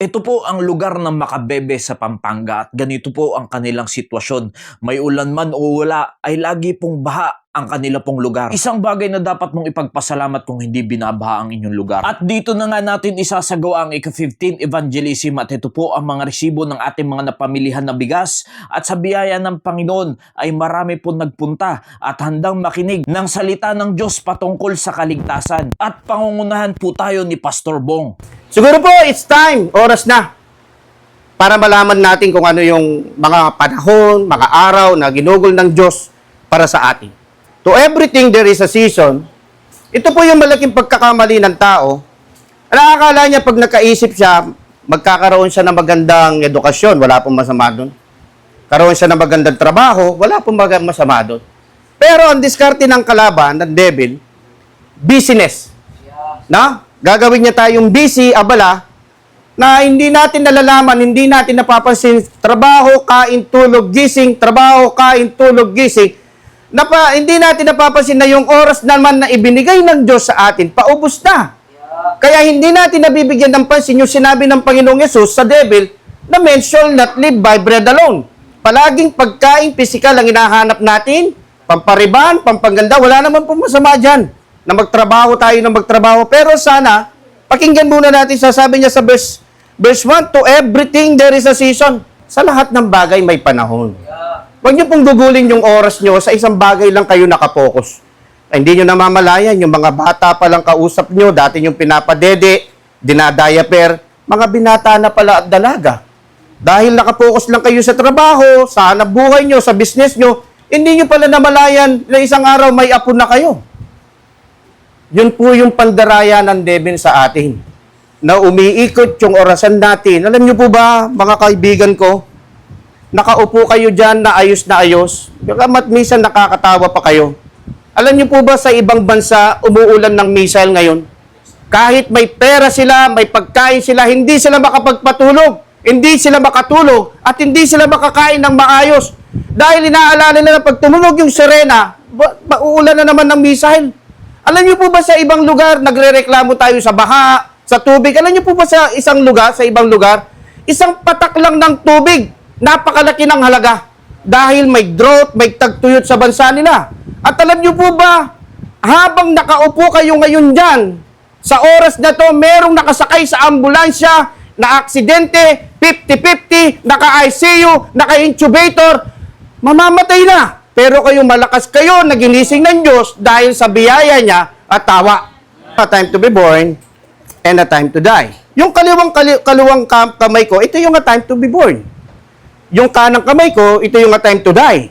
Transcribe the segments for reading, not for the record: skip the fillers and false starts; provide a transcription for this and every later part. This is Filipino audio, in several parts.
Ito po ang lugar ng Makabebe sa Pampanga at ganito po ang kanilang sitwasyon. May ulan man o wala ay lagi pong baha ang kanila pong lugar. Isang bagay na dapat mong ipagpasalamat kung hindi binabaha ang inyong lugar. At dito na nga natin isasagawa ang ika-15 evangelism at ito po ang mga resibo ng ating mga napamilihan na bigas at sa biyaya ng Panginoon ay marami po nagpunta at handang makinig ng salita ng Diyos patungkol sa kaligtasan. At pangungunahan po tayo ni Pastor Bong. Siguro po, it's time, oras na, para malaman natin kung ano yung mga panahon, mga araw na ginugol ng Diyos para sa atin. To everything there is a season. Ito po yung malaking pagkakamali ng tao. Nakakala niya pag nakaisip siya, magkakaroon siya ng magandang edukasyon, wala pong masama doon. Karoon siya ng magandang trabaho, wala pong masama doon. Pero ang diskarte ng kalaban, ng devil, business. Na? Gagawin niya tayong busy, abala, na hindi natin nalalaman, hindi natin napapansin, trabaho, kain, tulog, gising, trabaho, kain, tulog, gising. Hindi natin napapansin na yung oras naman na ibinigay ng Diyos sa atin, paubos na. Kaya hindi natin nabibigyan ng pansin yung sinabi ng Panginoong Yesus sa devil na men shall not live by bread alone. Palaging pagkain, physical ang hinahanap natin, pampariban, pampaganda, wala naman pong masama dyan na magtrabaho tayo na magtrabaho. Pero sana, pakinggan muna natin, sasabi niya sa verse 1, to everything there is a season. Sa lahat ng bagay may panahon. Huwag niyo pong gugulin yung oras niyo sa isang bagay lang kayo nakapokus. Ay, hindi niyo namamalayan, yung mga bata pa lang kausap niyo, dati yung pinapadede, dinadayaper, mga binata na pala at dalaga. Dahil nakapokus lang kayo sa trabaho, sa hanap buhay niyo, sa business niyo, hindi niyo pala namalayan na isang araw may apo na kayo. Yun po yung pandaraya ng devil sa atin, na umiikot yung orasan natin. Alam niyo po ba, mga kaibigan ko, nakaupo kayo dyan na ayos, at minsan nakakatawa pa kayo. Alam niyo po ba sa ibang bansa, umuulan ng missile ngayon? Kahit may pera sila, may pagkain sila, hindi sila makapagpatulog, hindi sila makatulog, at hindi sila makakain ng maayos. Dahil inaalala nila na pag tumunog yung sirena, uulan na naman ng missile. Alam niyo po ba sa ibang lugar, nagrereklamo tayo sa baha, sa tubig? Alam niyo po ba sa isang lugar, sa ibang lugar, isang patak lang ng tubig, napakalaki ng halaga. Dahil may drought, may tagtuyot sa bansa nila. At alam niyo po ba, habang nakaupo kayo ngayon dyan, sa oras na to, merong nakasakay sa ambulansya, na aksidente, 50-50, naka-ICU, naka-intubator, mamamatay na. Pero kayo malakas kayo, naginising ng Diyos dahil sa biyaya niya at tawa. A time to be born and a time to die. Yung kaliwang kamay ko, ito yung a time to be born. Yung kanang kamay ko, ito yung a time to die.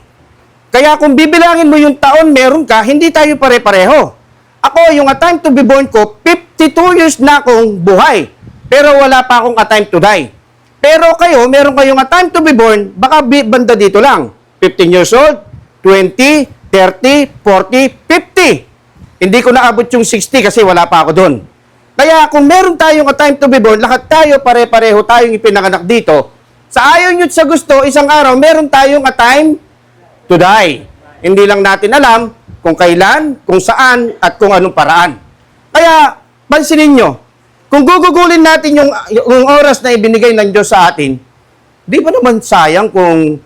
Kaya kung bibilangin mo yung taon meron ka, hindi tayo pare-pareho. Ako, yung a time to be born ko, 52 years na akong buhay. Pero wala pa akong a time to die. Pero kayo, meron kayong a time to be born, baka banda dito lang. 15 years old, 20, 30, 40, 50. Hindi ko naabot yung 60 kasi wala pa ako doon. Kaya kung meron tayong a time to be born, lahat tayo pare-pareho tayong ipinanganak dito. Sa ayaw nyo sa gusto, isang araw, meron tayong a time to die. Hindi lang natin alam kung kailan, kung saan, at kung anong paraan. Kaya, pansinin nyo, kung gugugulin natin yung oras na ibinigay ng Diyos sa atin, di ba naman sayang kung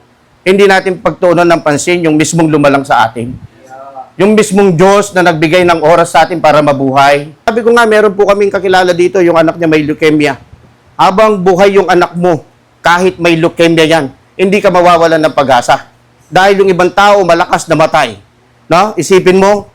hindi natin pagtuunan ng pansin yung mismong lumalang sa atin? Yung mismong Diyos na nagbigay ng oras sa atin para mabuhay. Sabi ko nga, meron po kaming kakilala dito, yung anak niya may leukemia. Habang buhay yung anak mo, kahit may leukemia yan, hindi ka mawawalan ng pag-asa. Dahil yung ibang tao malakas namatay. No? Isipin mo,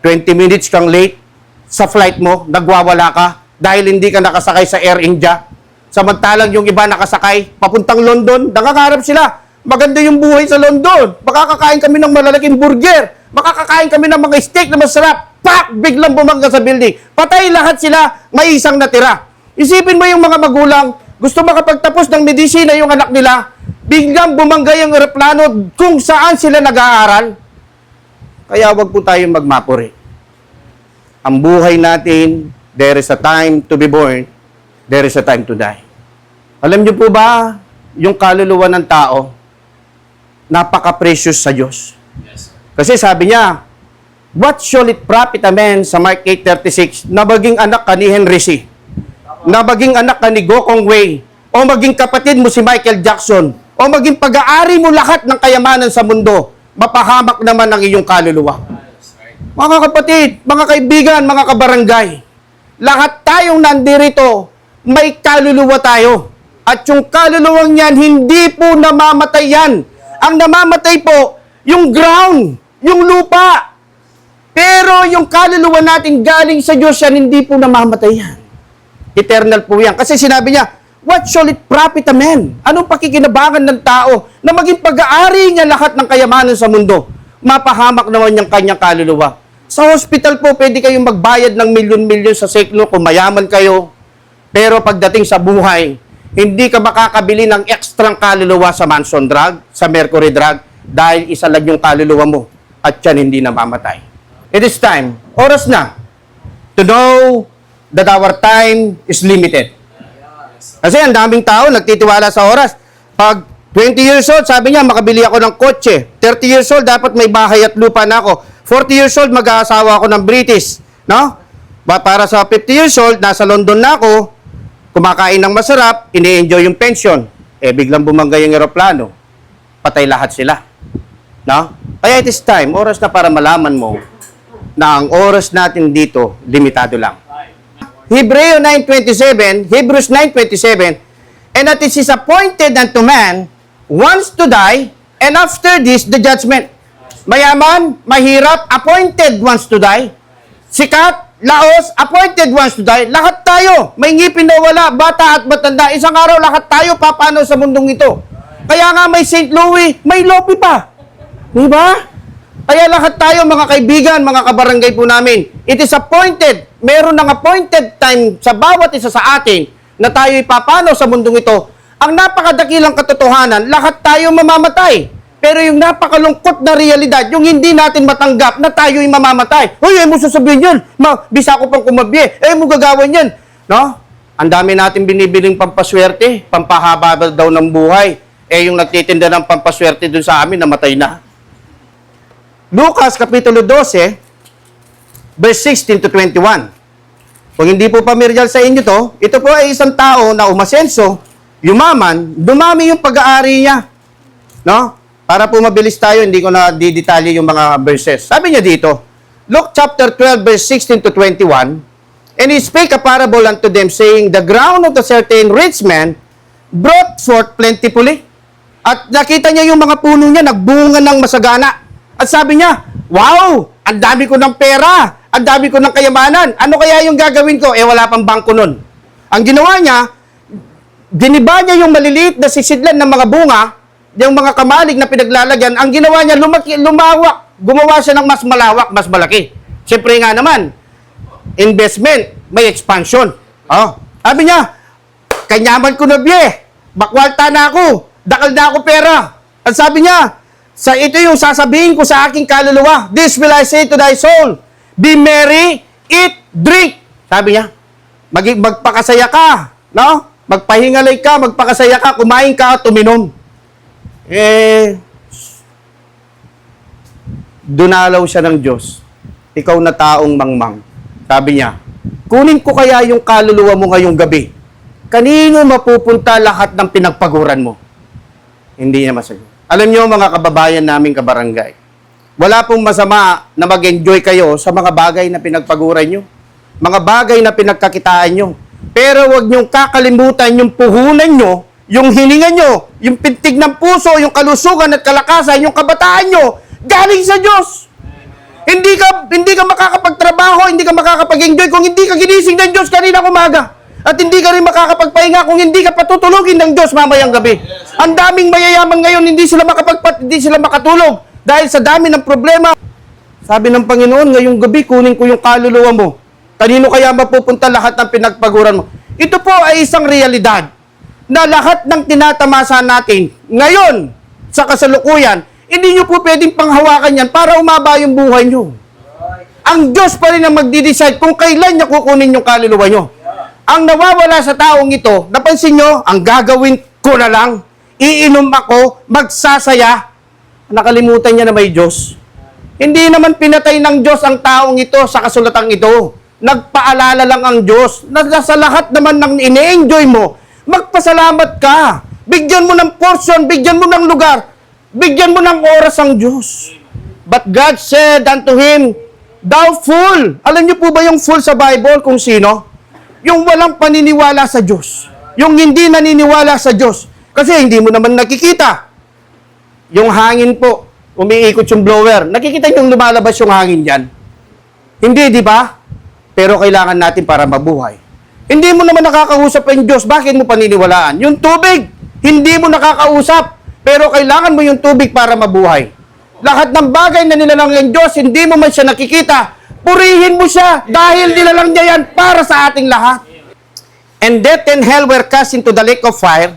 20 minutes kang late sa flight mo, nagwawala ka dahil hindi ka nakasakay sa Air India. Samantalang yung iba nakasakay, papuntang London, nakakarap sila. Maganda yung buhay sa London. Makakakain kami ng malalaking burger. Makakakain kami ng mga steak na masarap. Pak! Biglang bumangga sa building. Patay lahat sila, may isang natira. Isipin mo yung mga magulang, gusto makapagtapos ng medisina yung anak nila, biglang bumangga yung eroplano kung saan sila nag-aaral. Kaya wag po tayong magmapuri. Ang buhay natin, there is a time to be born, there is a time to die. Alam niyo po ba, yung kaluluwa ng tao, napaka-precious sa Diyos. Kasi sabi niya, what shall it profit a man, sa Mark 8:36, na maging anak ka ni Henry C., na maging anak ka ni Go Kong Wei, o maging kapatid mo si Michael Jackson, o maging pag-aari mo lahat ng kayamanan sa mundo, mapahamak naman ang iyong kaluluwa. Mga kapatid, mga kaibigan, mga kabarangay, lahat tayong nandirito, may kaluluwa tayo. At yung kaluluwang yan, hindi po namamatay yan. Ang namamatay po, yung ground, yung lupa. Pero yung kaluluwa natin galing sa Diyos yan, hindi po namamatay yan. Eternal po yan. Kasi sinabi niya, what shall it profit a man? Anong pakikinabangan ng tao na maging pag-aari niya lahat ng kayamanan sa mundo? Mapahamak naman yung kanyang kaluluwa. Sa hospital po, pwede kayong magbayad ng milyon-milyon sa seklo kung mayaman kayo. Pero pagdating sa buhay, hindi ka makakabili ng ekstrang kaluluwa sa Manson drug, sa Mercury drug, dahil isa lang yung kaluluwa mo at yan hindi namamatay. It is time, oras na, to know that our time is limited. Kasi ang daming tao nagtitiwala sa oras. Pag 20 years old, sabi niya, makabili ako ng kotse. 30 years old, dapat may bahay at lupa na ako. 40 years old, mag-aasawa ako ng British. No? Para sa 50 years old, nasa London na ako, kumakain ng masarap, ini-enjoy yung pension. Biglang bumangga yung eroplano. Patay lahat sila. No? Kaya it is time, oras na para malaman mo na ang oras natin dito, limitado lang. Hebrews 9:27, and that it is appointed unto man once to die, and after this, the judgment. Mayaman, mahirap, appointed once to die. Sikat, laos, appointed once to die. Lahat tayo, may ngipin na wala, bata at matanda. Isang araw, lahat tayo papano sa mundong ito. Kaya nga may St. Louis, may Lopi pa. Diba? Kaya lahat tayo, mga kaibigan, mga kabarangay po namin, it is appointed, meron ng appointed time sa bawat isa sa atin na tayo ipapano sa mundong ito. Ang napakadakilang katotohanan, lahat tayo mamamatay. Pero yung napakalungkot na realidad, yung hindi natin matanggap na tayo'y mamamatay. Uy, mo sasabihin yun. Bisa ko pang kumabye. Mo gagawin yan. No? Ang dami natin binibiling pampaswerte, pampahaba daw ng buhay. Yung nagtitinda ng pampaswerte dun sa amin, namatay na. Lucas Kapitulo 12, verse 16 to 21. Kung hindi po pamilyar sa inyo to, ito po ay isang tao na umasenso, yumaman, dumami yung pag-aari niya. No? Para po mabilis tayo, hindi ko na didetalye yung mga verses. Sabi niya dito, Luke chapter 12, verse 16 to 21, and he spake a parable unto them, saying, the ground of a certain rich man brought forth plentifully. At nakita niya yung mga puno niya, nagbunga ng masagana. At sabi niya, wow, ang dami ko ng pera, ang dami ko ng kayamanan. Ano kaya yung gagawin ko? Wala pang bangko nun. Ang ginawa niya, giniba niya yung maliliit na sisidlan ng mga bunga, yung mga kamalig na pinaglalagyan. Ang ginawa niya, lumawak. Gumawa siya ng mas malawak, mas malaki. Siyempre nga naman, investment, may expansion. Sabi niya, kanyaman ko na biye, bakwalta na ako, dakal na ako pera. At sabi niya, ito yung sasabihin ko sa aking kaluluwa. This will I say to thy soul. Be merry, eat, drink. Sabi niya, magpakasaya ka. No? Magpahingalay ka, magpakasaya ka, kumain ka, tuminom. Dunalaw siya ng Diyos. Ikaw na taong mangmang. Sabi niya, kunin ko kaya yung kaluluwa mo ngayong gabi. Kanino mapupunta lahat ng pinagpaguran mo? Hindi niya masagot. Alam niyo mga kababayan naming kabarangay, wala pong masama na mag-enjoy kayo sa mga bagay na pinagpaguran nyo, mga bagay na pinagkakitaan nyo. Pero huwag niyong kakalimutan yung puhunan nyo, yung hininga nyo, yung pintig ng puso, yung kalusugan at kalakasan, yung kabataan nyo, galing sa Diyos. Hindi ka makakapagtrabaho, hindi ka makakapag-enjoy kung hindi ka ginising ng Diyos kanina umaga. At hindi ka rin makakapagpahinga kung hindi ka patutulogin ng Diyos mamayang gabi. Ang daming mayayaman ngayon, hindi sila makatulog dahil sa dami ng problema. Sabi ng Panginoon, ngayong gabi, kunin ko yung kaluluwa mo. Kanino kaya mapupunta lahat ng pinagpaguran mo? Ito po ay isang realidad na lahat ng tinatamasa natin ngayon sa kasalukuyan, hindi nyo po pwedeng panghawakan yan para umaba yung buhay nyo. Ang Diyos pa rin ang magdi-decide kung kailan niya kukunin yung kaluluwa nyo. Ang nawawala sa taong ito, napansin nyo, ang gagawin ko na lang, iinom ako, magsasaya, nakalimutan niya na may Diyos. Hindi naman pinatay ng Diyos ang taong ito sa kasulatang ito. Nagpaalala lang ang Diyos na sa lahat naman ng ine-enjoy mo, Magpasalamat ka. Bigyan mo ng portion, bigyan mo ng lugar, bigyan mo ng oras ang Diyos. But God said unto him, thou fool. Alam niyo po ba yung fool sa Bible kung sino? Yung walang paniniwala sa Diyos. Yung hindi naniniwala sa Diyos. Kasi hindi mo naman nakikita. Yung hangin po, umiikot yung blower. Nakikita niyo yung lumalabas yung hangin dyan? Hindi, di ba? Pero kailangan natin para mabuhay. Hindi mo naman nakakausap ang Diyos. Bakit mo paniniwalaan? Yung tubig, hindi mo nakakausap. Pero kailangan mo yung tubig para mabuhay. Lahat ng bagay na nilalang ng Diyos, hindi mo man siya nakikita. Purihin mo siya dahil nilalang niya yan para sa ating lahat. And death and hell were cast into the lake of fire.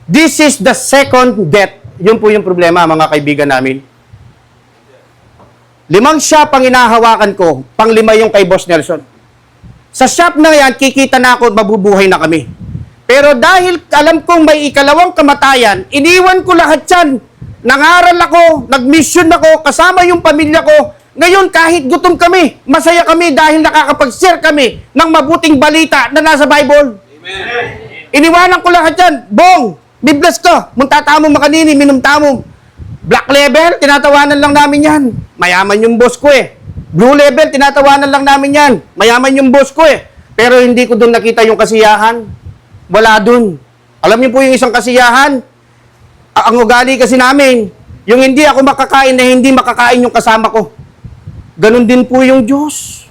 This is the second death. Yun po yung problema, mga kaibigan namin. 5 shop ang inahawakan ko, pang-5 yung kay Boss Nelson. Sa shop na yan, kikita na ako at mabubuhay na kami. Pero dahil alam kong may ikalawang kamatayan, iniwan ko lahat yan. Nangaral ako, nag-mission ako, kasama yung pamilya ko. Ngayon, kahit gutom kami, masaya kami dahil nakakapag-share kami ng mabuting balita na nasa Bible. Amen. Iniwanan ko lahat yan. Bong, bibless ka. Munta tamong makanini, minum tamong. Black level, tinatawanan lang namin yan. Mayaman yung boss ko eh. Blue level, tinatawanan lang namin yan. Mayaman yung boss ko eh. Pero hindi ko doon nakita yung kasiyahan. Wala doon. Alam niyo po yung isang kasiyahan? Ang ugali kasi namin, yung hindi ako makakain na hindi makakain yung kasama ko. Ganon din po yung Diyos.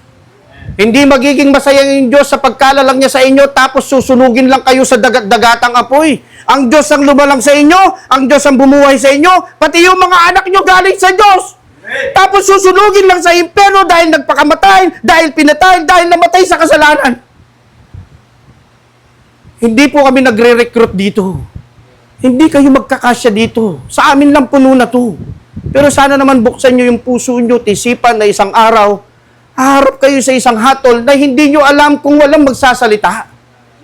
Hindi magiging masaya yung Diyos sa pagkalalang niya sa inyo tapos susunugin lang kayo sa dagat-dagatang apoy. Ang Diyos ang lumalang sa inyo, ang Diyos ang bumuhay sa inyo, pati yung mga anak nyo galing sa Diyos. Tapos susunugin lang sa impyerno dahil nagpakamatay, dahil pinatay, dahil namatay sa kasalanan. Hindi po kami nagre-recruit dito. Hindi kayo magkakasya dito. Sa amin lang puno na to. Pero sana naman buksan nyo yung puso nyo, tisipan na isang araw, haharap kayo sa isang hatol na hindi nyo alam kung walang magsasalita.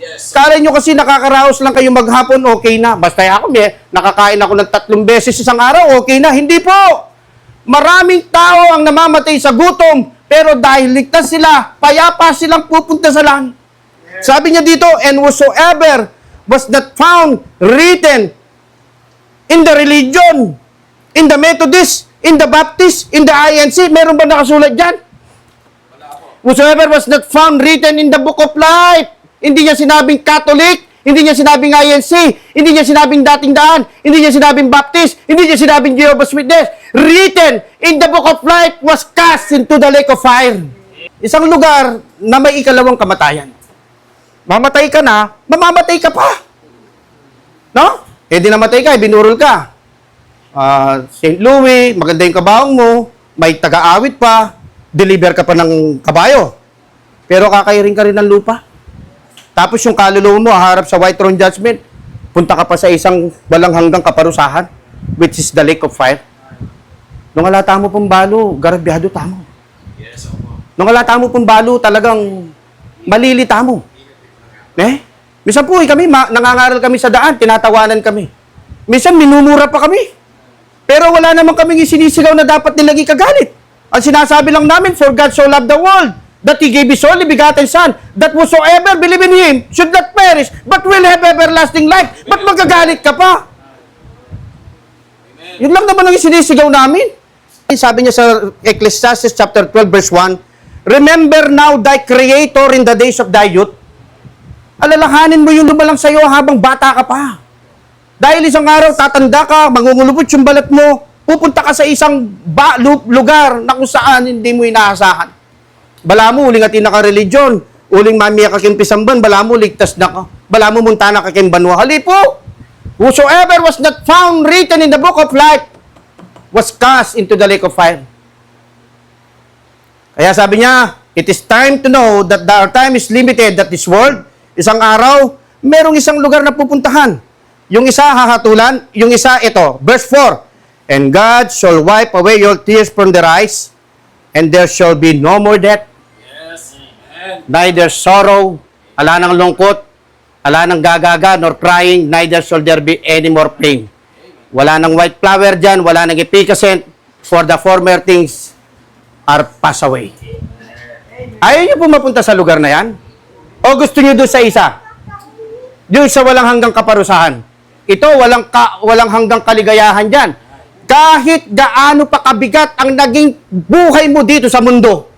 Yes. Kala nyo kasi nakakaraos lang kayo maghapon, okay na. Basta ako, nakakain ako ng 3 beses isang araw, okay na. Hindi po. Maraming tao ang namamatay sa gutom, pero dahil ligtas sila, payapa silang pupunta sa langit. Yes. Sabi niya dito, and whatsoever was not found written in the religion, in the Methodist, in the Baptist, in the INC, meron ba nakasulat dyan? Whatsoever was not found written in the book of life. Hindi niya sinabing Catholic, hindi niya sinabing INC, hindi niya sinabing Dating Daan, hindi niya sinabing Baptist, hindi niya sinabing Jehovah's Witness. Written in the book of life was cast into the lake of fire. Isang lugar na may ikalawang kamatayan. Mamatay ka na, mamamatay ka pa. No? Eh di namatay ka, binurol ka. St. Louis, maganda yung kabaong mo, may taga-awit pa, deliver ka pa ng kabayo. Pero kakairing ka rin ng lupa. Tapos yung kaluluwa mo, haharap sa white throne judgment, punta ka pa sa isang walang hanggang kaparusahan, which is the lake of fire. Nung alata mo pong balo, garabyado tamo. Yes, nung alata mo pong balo, talagang malilita mo. Minsan po, kami, nangangaral kami sa daan, tinatawanan kami. Minsan, minumura pa kami. Pero wala naman kaming isinisigaw na dapat nilang ikagalit. Ang sinasabi lang namin, for God so loved the world, that He gave His only begotten Son, that whosoever believe in Him should not perish, but will have everlasting life. Ba't magagalit ka pa? Amen. Yun lang naman ang sinisigaw namin. Sabi niya sa Ecclesiastes chapter 12 verse 1, remember now thy Creator in the days of thy youth. Alalahanin mo yung lumalang sa iyo habang bata ka pa. Dahil isang araw tatanda ka, mangungulupot yung balat mo, pupunta ka sa isang lugar na kung saan hindi mo inaasahan. Bala mo, uling atin naka-religion. Uling mamiya ka kimpisamban, bala mo, ligtas na ka. Bala mo, munta na ka kimbanwa. Hali po! Whosoever was not found written in the book of life was cast into the lake of fire. Kaya sabi niya, it is time to know that our time is limited, that this world, isang araw, merong isang lugar na pupuntahan. Yung isa, hahatulan. Yung isa, ito, verse 4. And God shall wipe away your tears from their eyes, and there shall be no more death. Neither sorrow, ala ng lungkot, ala ng gagaga, nor crying, neither shall there be any more pain. Wala ng white flower dyan, wala ng epicacent, for the former things are passed away. Ayaw niyo po mapunta sa lugar na yan? O gusto niyo doon sa isa? Yung sa walang hanggang kaparusahan. Ito, walang hanggang kaligayahan dyan. Kahit gaano pa kabigat ang naging buhay mo dito sa mundo,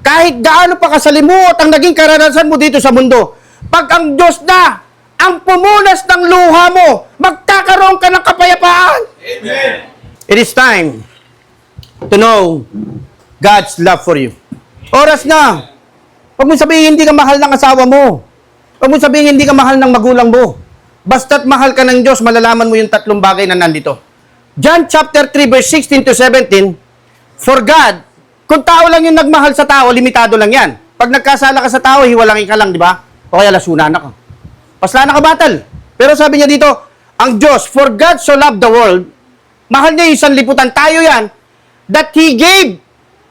kahit gaano pa kasalimuot ang naging karanasan mo dito sa mundo, pag ang Diyos na ang pumunas ng luha mo, magkakaroon ka ng kapayapaan. Amen. It is time to know God's love for you. Oras na. Huwag mo sabihin hindi ka mahal ng asawa mo. Huwag mo sabihin hindi ka mahal ng magulang mo. Basta't mahal ka ng Diyos, malalaman mo yung tatlong bagay na nandito. John chapter 3 verse 16 to 17, for God, kung tao lang yung nagmahal sa tao, limitado lang yan. Pag nagkasala ka sa tao, hiwalangin ka lang, di ba? O kaya lasunan ka. Pasla na ka batal. Pero sabi niya dito, ang Diyos, for God so loved the world, mahal niya yung sanlibutan, tayo yan, that He gave,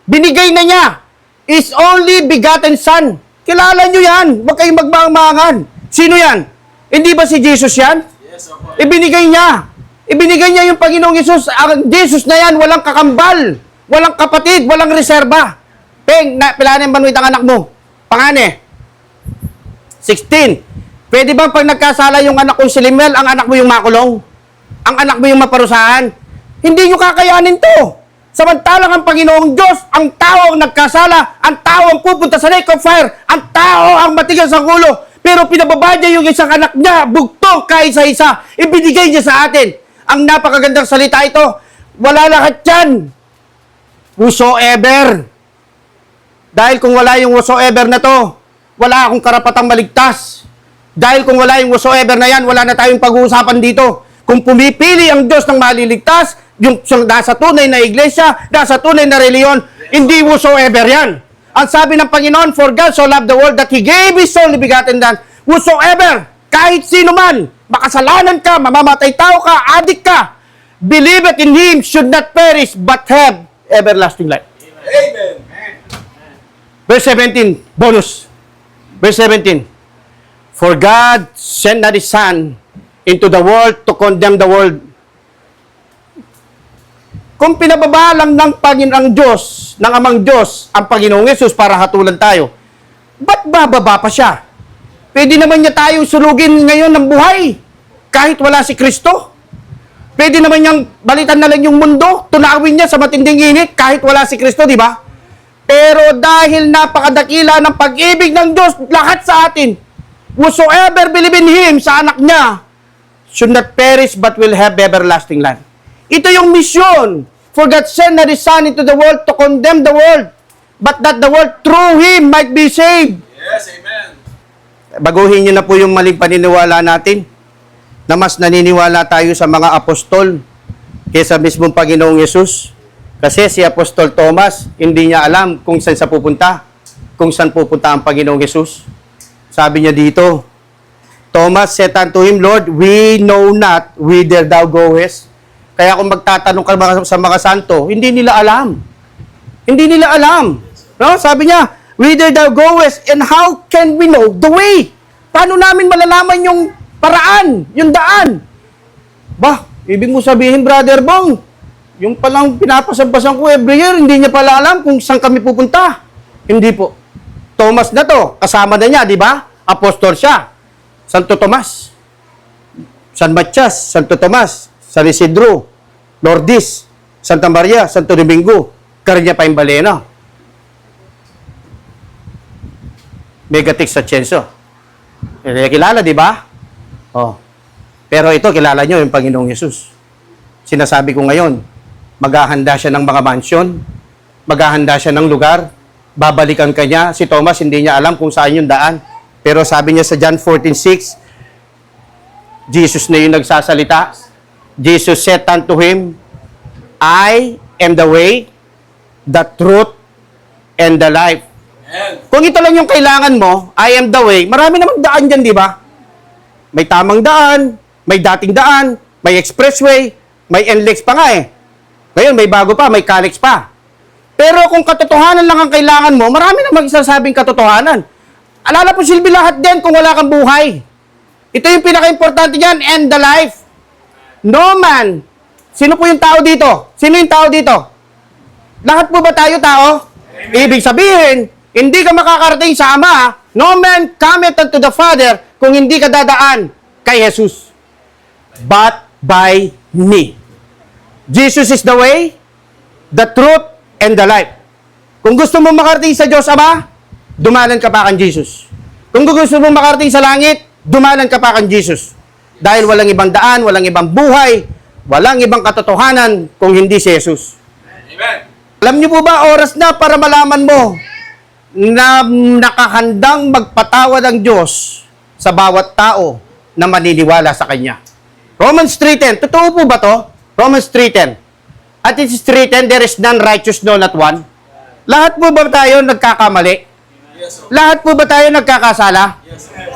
binigay na niya, His only begotten Son. Kilala niyo yan. Huwag kayong magmamangan. Sino yan? Hindi ba si Jesus yan? Yes, opo. Ibinigay niya. Ibinigay niya yung Panginoong Jesus. Ang Jesus na yan, walang kakambal, walang kapatid, walang reserba. Peng, pilanin ba ang anak mo? Pangane. 16. Pwede bang pag nagkasala yung anak kong si Limel, ang anak mo yung makulong? Ang anak mo yung maparusahan? Hindi nyo kakayanin to. Samantalang ang Panginoong Diyos, ang tao ang nagkasala, ang tao ang pupunta sa lake of fire, ang tao ang matigas ang ulo, pero pinababa niya yung isang anak niya, bugtong kaisa-isa, ibinigay niya sa atin. Ang napakagandang salita ito, wala lahat yan. Whosoever. Dahil kung wala yung whosoever na to, wala akong karapatang maligtas. Dahil kung wala yung whosoever na yan, wala na tayong pag-uusapan dito. Kung pumipili ang Diyos ng maliligtas, yung nasa tunay na iglesia, nasa tunay na reliyon, hindi whosoever yan. Ang sabi ng Panginoon, for God so loved the world that He gave His only begotten Son, whosoever, kahit sino man, makasalanan ka, mamamatay tao ka, adik ka, believeth in Him should not perish but have everlasting life. Amen. Verse 17, bonus. Verse 17, for God sent not His Son into the world to condemn the world. Kung pinababa lang ng Panginoong Diyos, ng Amang Diyos, ang Panginoong Yesus para hatulan tayo, ba't bababa pa siya? Pwede naman niya tayong sulugin ngayon ng buhay, kahit wala si Kristo. Pwede naman niyang balitan na lang yung mundo, tunawin niya sa matinding init, kahit wala si Kristo, di ba? Pero dahil napakadakila ng pag-ibig ng Diyos, lahat sa atin, whosoever believe in Him, sa anak niya, should not perish but will have everlasting life. Ito yung misyon. For God sent not His Son into the world to condemn the world, but that the world through Him might be saved. Yes, amen. Baguhin niyo na po yung maling paniniwala natin, na mas naniniwala tayo sa mga apostol kaysa mismong Panginoong Yesus. Kasi si Apostol Thomas, hindi niya alam kung saan sa pupunta, kung saan pupunta ang Panginoong Yesus. Sabi niya dito, Thomas said unto him, Lord, we know not whither thou goest. Kaya kung magtatanong ka sa mga santo, hindi nila alam. Hindi nila alam. No? Sabi niya, whither thou goest, and how can we know the way? Paano namin malalaman yung paraan, yung daan? Bah, ibig mo sabihin, Brother Bong, yung palang pinapasampasan ko every year, hindi niya pala alam kung saan kami pupunta. Hindi po. Thomas na to, kasama na niya, di ba? Apostol siya. Santo Tomas, San Matias, Santo Tomas, San Isidro, Lourdes, Santa Maria, Santo Domingo, Carnia Paimbalena, Megatix Atienzo. Kilala, di ba? Oh. Pero ito, kilala nyo yung Panginoong Yesus. Sinasabi ko ngayon, maghahanda siya ng mga mansyon, maghahanda siya ng lugar, babalikan ka niya. Si Thomas, hindi niya alam kung saan yung daan. Pero sabi niya sa John 14:6, Jesus na yung nagsasalita. Jesus said unto him, I am the way, the truth, and the life. Amen. Kung ito lang yung kailangan mo, I am the way, marami namang daan dyan, di ba? May tamang daan, may dating daan, may expressway, may NLEX pa nga eh. Ngayon, may bago pa, may CALEX pa. Pero kung katotohanan lang ang kailangan mo, marami namang isasabing katotohanan. Alala po silbi lahat din kung wala kang buhay. Ito yung pinaka-importante dyan, and the life. No man. Sino po yung tao dito? Sino yung tao dito? Lahat po ba tayo tao? Ibig sabihin, hindi ka makakarating sa Ama. No man cometh unto the Father kung hindi ka dadaan kay Jesus, but by me. Jesus is the way, the truth, and the life. Kung gusto mo makarating sa Diyos Ama, dumalan ka pa kan Jesus. Kung gusto mo makarating sa langit, dumalan ka pa kan Jesus. Dahil walang ibang daan, walang ibang buhay, walang ibang katotohanan kung hindi si Jesus. Amen. Alam niyo po ba, oras na para malaman mo na nakahandang magpatawad ang Diyos sa bawat tao na maniniwala sa Kanya. Romans 3:10. Totoo po ba to? Romans 3:10. At it is 3:10, there is none righteous, no, not one. Lahat po ba tayo nagkakamali? Yes, sir. Lahat po ba tayo nagkakasala? Yes, sir.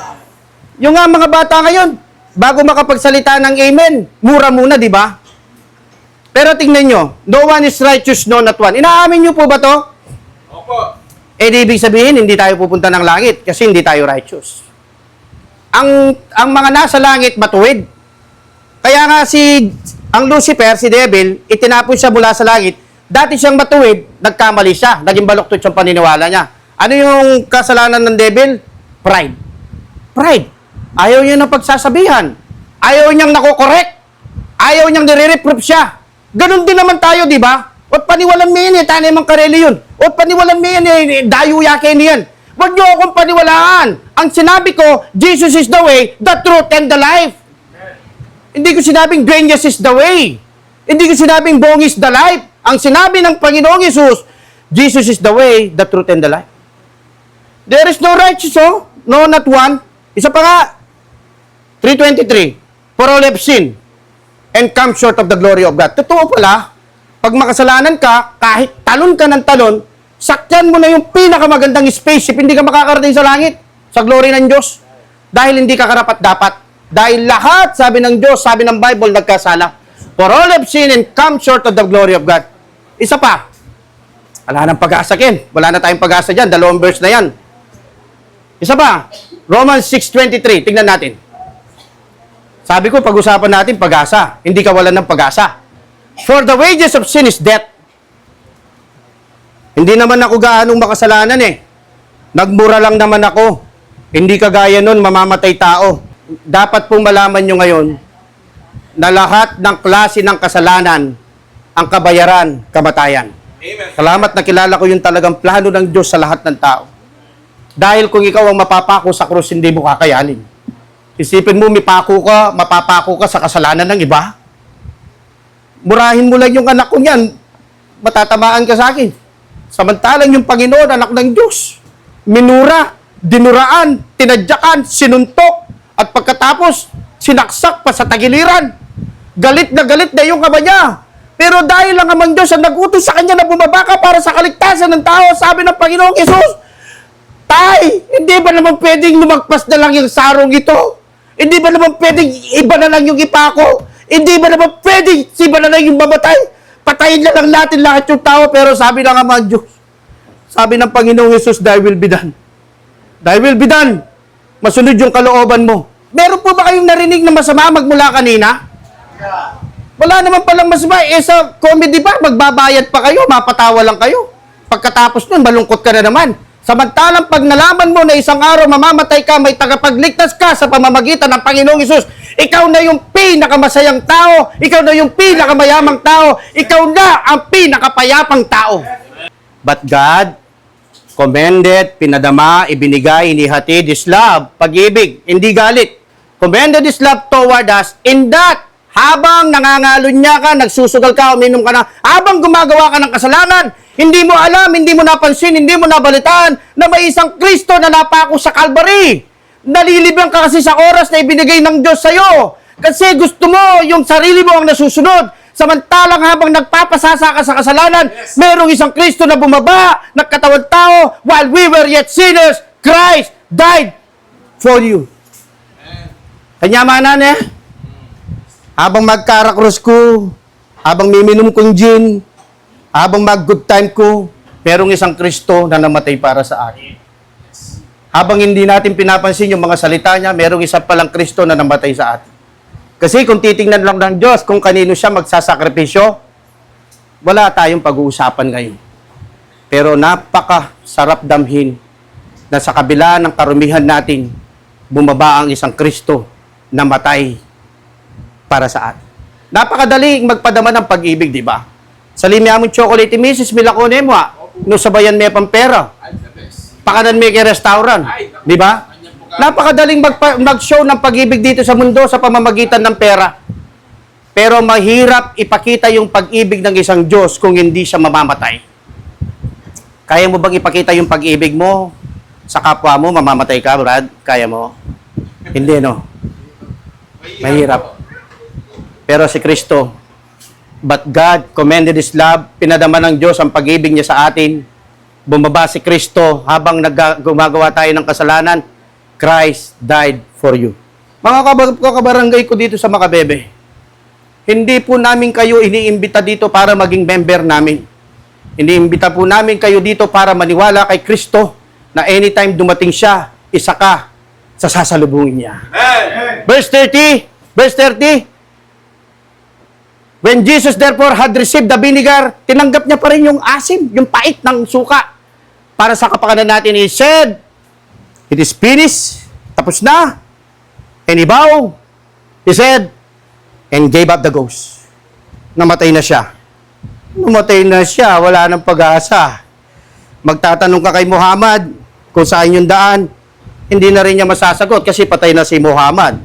Yung nga mga bata ngayon, bago makapagsalita ng amen, mura muna, di ba? Pero tingnan nyo, no one is righteous, no, not one. Inaamin nyo po ba to? Opo. Eh, di ibig sabihin, hindi tayo pupunta ng langit kasi hindi tayo righteous. Ang mga nasa langit, matuwid. Kaya nga ang Lucifer, si Devil, itinapon siya mula sa langit. Dati siyang matuwid, nagkamali siya. Naging baluktot yung paniniwala niya. Ano yung kasalanan ng Devil? Pride. Pride. Ayaw niya ng pagsasabihan. Ayaw niyang nakokorek. Ayaw niyang nire-reprove siya. Ganon din naman tayo, di ba? At paniwalan mo yan eh, tanay mang kareli yun. At paniwalan mo yan eh, dayo yakin yan. Huwag niyo akong paniwalaan. Ang sinabi ko, Jesus is the way, the truth, and the life. Hindi ko sinabing Dueñas is the way. Hindi ko sinabing Bong is the life. Ang sinabi ng Panginoong Jesus, Jesus is the way, the truth, and the life. There is no righteous, oh? No, not one. Isa pa nga, 3:23. For all have sinned and come short of the glory of God. Totoo pala, pag makasalanan ka, kahit talon ka ng talon, sakyan mo na yung pinakamagandang spaceship, hindi ka makakarating sa langit, sa glory ng Diyos. Dahil hindi ka karapat-dapat. Dahil lahat, sabi ng Diyos, sabi ng Bible, nagkasala. For all have sinned and come short of the glory of God. Isa pa, wala nang pag-asa, Ken. Wala na tayong pag-asa dyan. 2 verse na yan. Isa pa, Romans 6:23. Tingnan natin. Sabi ko, pag-usapan natin pag-asa. Hindi kawalan ng pag-asa. For the wages of sin is death. Hindi naman ako gaanong makasalanan eh. Nagmura lang naman ako. Hindi kagaya nun, mamamatay tao. Dapat pong malaman nyo ngayon na lahat ng klase ng kasalanan ang kabayaran, kamatayan. Amen. Salamat na kilala ko yung talagang plano ng Diyos sa lahat ng tao. Dahil kung ikaw ang mapapako sa krus, hindi mo kakayanin. Isipin mo, mapapako ka sa kasalanan ng iba. Murahin mo lang yung anak ko niyan, matatamaan ka sa akin. Samantalang yung Panginoon, anak ng Diyos, minura, dinuraan, tinadyakan, sinuntok, at pagkatapos, sinaksak pa sa tagiliran. Galit na yung ama niya. Pero dahil lang amang Diyos ang nag-utos sa kanya na bumaba ka para sa kaligtasan ng tao, sabi ng Panginoong Yesus, Tay, hindi ba naman pwedeng lumagpas na lang yung sarong ito? Hindi ba naman pwedeng iba na lang yung ipako? Hindi ba naman pwedeng iba na lang yung mamatay? Patayin na lang natin lahat yung tao, pero sabi ng amang Diyos, sabi ng Panginoong Yesus, Thy will be done. Thy will be done. Masunod yung kalooban mo. Meron po ba kayong narinig na masama magmula kanina? Wala naman palang masama. Eh sa comedy ba, magbabayad pa kayo, mapatawa lang kayo. Pagkatapos nun, malungkot ka na naman. Samantalang pag nalaman mo na isang araw mamamatay ka, may tagapagligtas ka sa pamamagitan ng Panginoong Hesus, ikaw na yung pinakamasayang tao, ikaw na yung pinakamayamang tao, ikaw na ang pinakapayapang tao. But God commended, pinadama, ibinigay, inihatid, His love, pag-ibig, hindi galit. Commended His love toward us in that habang nangangalunya ka, nagsusugal ka, uminom ka na, habang gumagawa ka ng kasalanan, hindi mo alam, hindi mo napansin, hindi mo nabalitaan na may isang Kristo na napako sa Calvary. Nalilibang ka kasi sa oras na ibinigay ng Diyos sa'yo. Kasi gusto mo, yung sarili mo ang nasusunod. Samantalang habang nagpapasasa ka sa kasalanan, merong isang Kristo na bumaba, nagkatawang tao, while we were yet sinners, Christ died for you. Kanyamanan eh. Habang magkarakros ko, habang miminom kong gin, habang mag-good time ko, merong isang Kristo na namatay para sa akin. Habang hindi natin pinapansin yung mga salita niya, merong isa palang Kristo na namatay sa atin. Kasi kung titingnan lang ng Diyos kung kanino siya magsasakripisyo, wala tayong pag-uusapan ngayon. Pero napaka-sarap damhin na sa kabila ng karumihan natin, bumaba ang isang Kristo namatay para sa atin. Napakadaling magpadama ng pag-ibig, di ba? Sa limi among chocolate, Mrs. Milacone mo, no sabayan may pampera. Ay, the best. Pakanan may kay restaurant. Di ba? Napakadaling mag-show ng pag-ibig dito sa mundo sa pamamagitan ng pera. Pero mahirap ipakita yung pag-ibig ng isang Diyos kung hindi siya mamamatay. Kaya mo bang ipakita yung pag-ibig mo sa kapwa mo, mamamatay ka, Brad? Kaya mo? Hindi, no? Mahirap. Pero si Kristo, but God commended His love, pinadama ng Diyos ang pag-ibig niya sa atin. Bumaba si Kristo habang gumagawa tayo ng kasalanan. Christ died for you. Mga kabarangay ko dito sa Makabebe, hindi po namin kayo iniimbita dito para maging member namin. Iniimbita po namin kayo dito para maniwala kay Kristo na anytime dumating siya, isa ka sa sasalubungin niya. Amen. Verse 30, when Jesus therefore had received the vinegar, tinanggap niya pa rin yung asim, yung pait ng suka. Para sa kapakanan natin, He said, it is finished, tapos na. And He bowed, He said, and gave up the ghost. Namatay na siya. Namatay na siya, wala nang pag-asa. Magtatanong ka kay Muhammad kung saan yung daan, hindi na rin niya masasagot kasi patay na si Muhammad.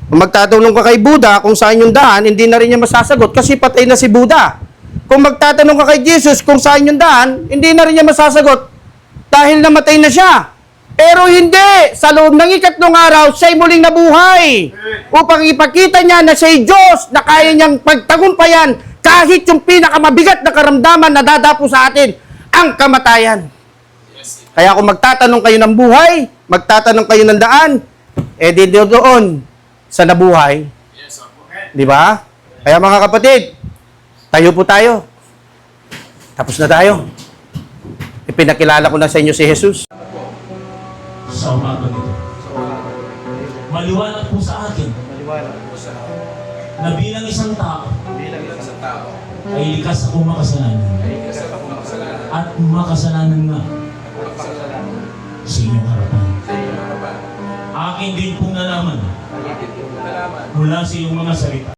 Kung magtatanong ka kay Buddha kung saan yung daan, hindi na rin niya masasagot kasi patay na si Buddha. Kung magtatanong ka kay Jesus kung saan yung daan, hindi na rin niya masasagot dahil namatay na siya. Pero hindi! Sa loob ng ikatlong araw, siya'y muling nabuhay upang ipakita niya na siya'y Diyos na kaya niyang pagtagumpayan kahit yung pinakamabigat na karamdaman na dadapo sa atin, ang kamatayan. Kaya kung magtatanong kayo ng buhay, magtatanong kayo ng daan, di doon sa nabuhay. Yes, opo. Di ba? Kaya mga kapatid, tayo po tayo. Tapos na tayo. Ipinakilala ko na sa inyo si Jesus. Sa umaga nito. Maliwanag po sa akin na bilang isang tao ay likas akong makasalanan at makasalanan nga sa inyong harapan. Akin din pong nalaman mula sa iyong mga salita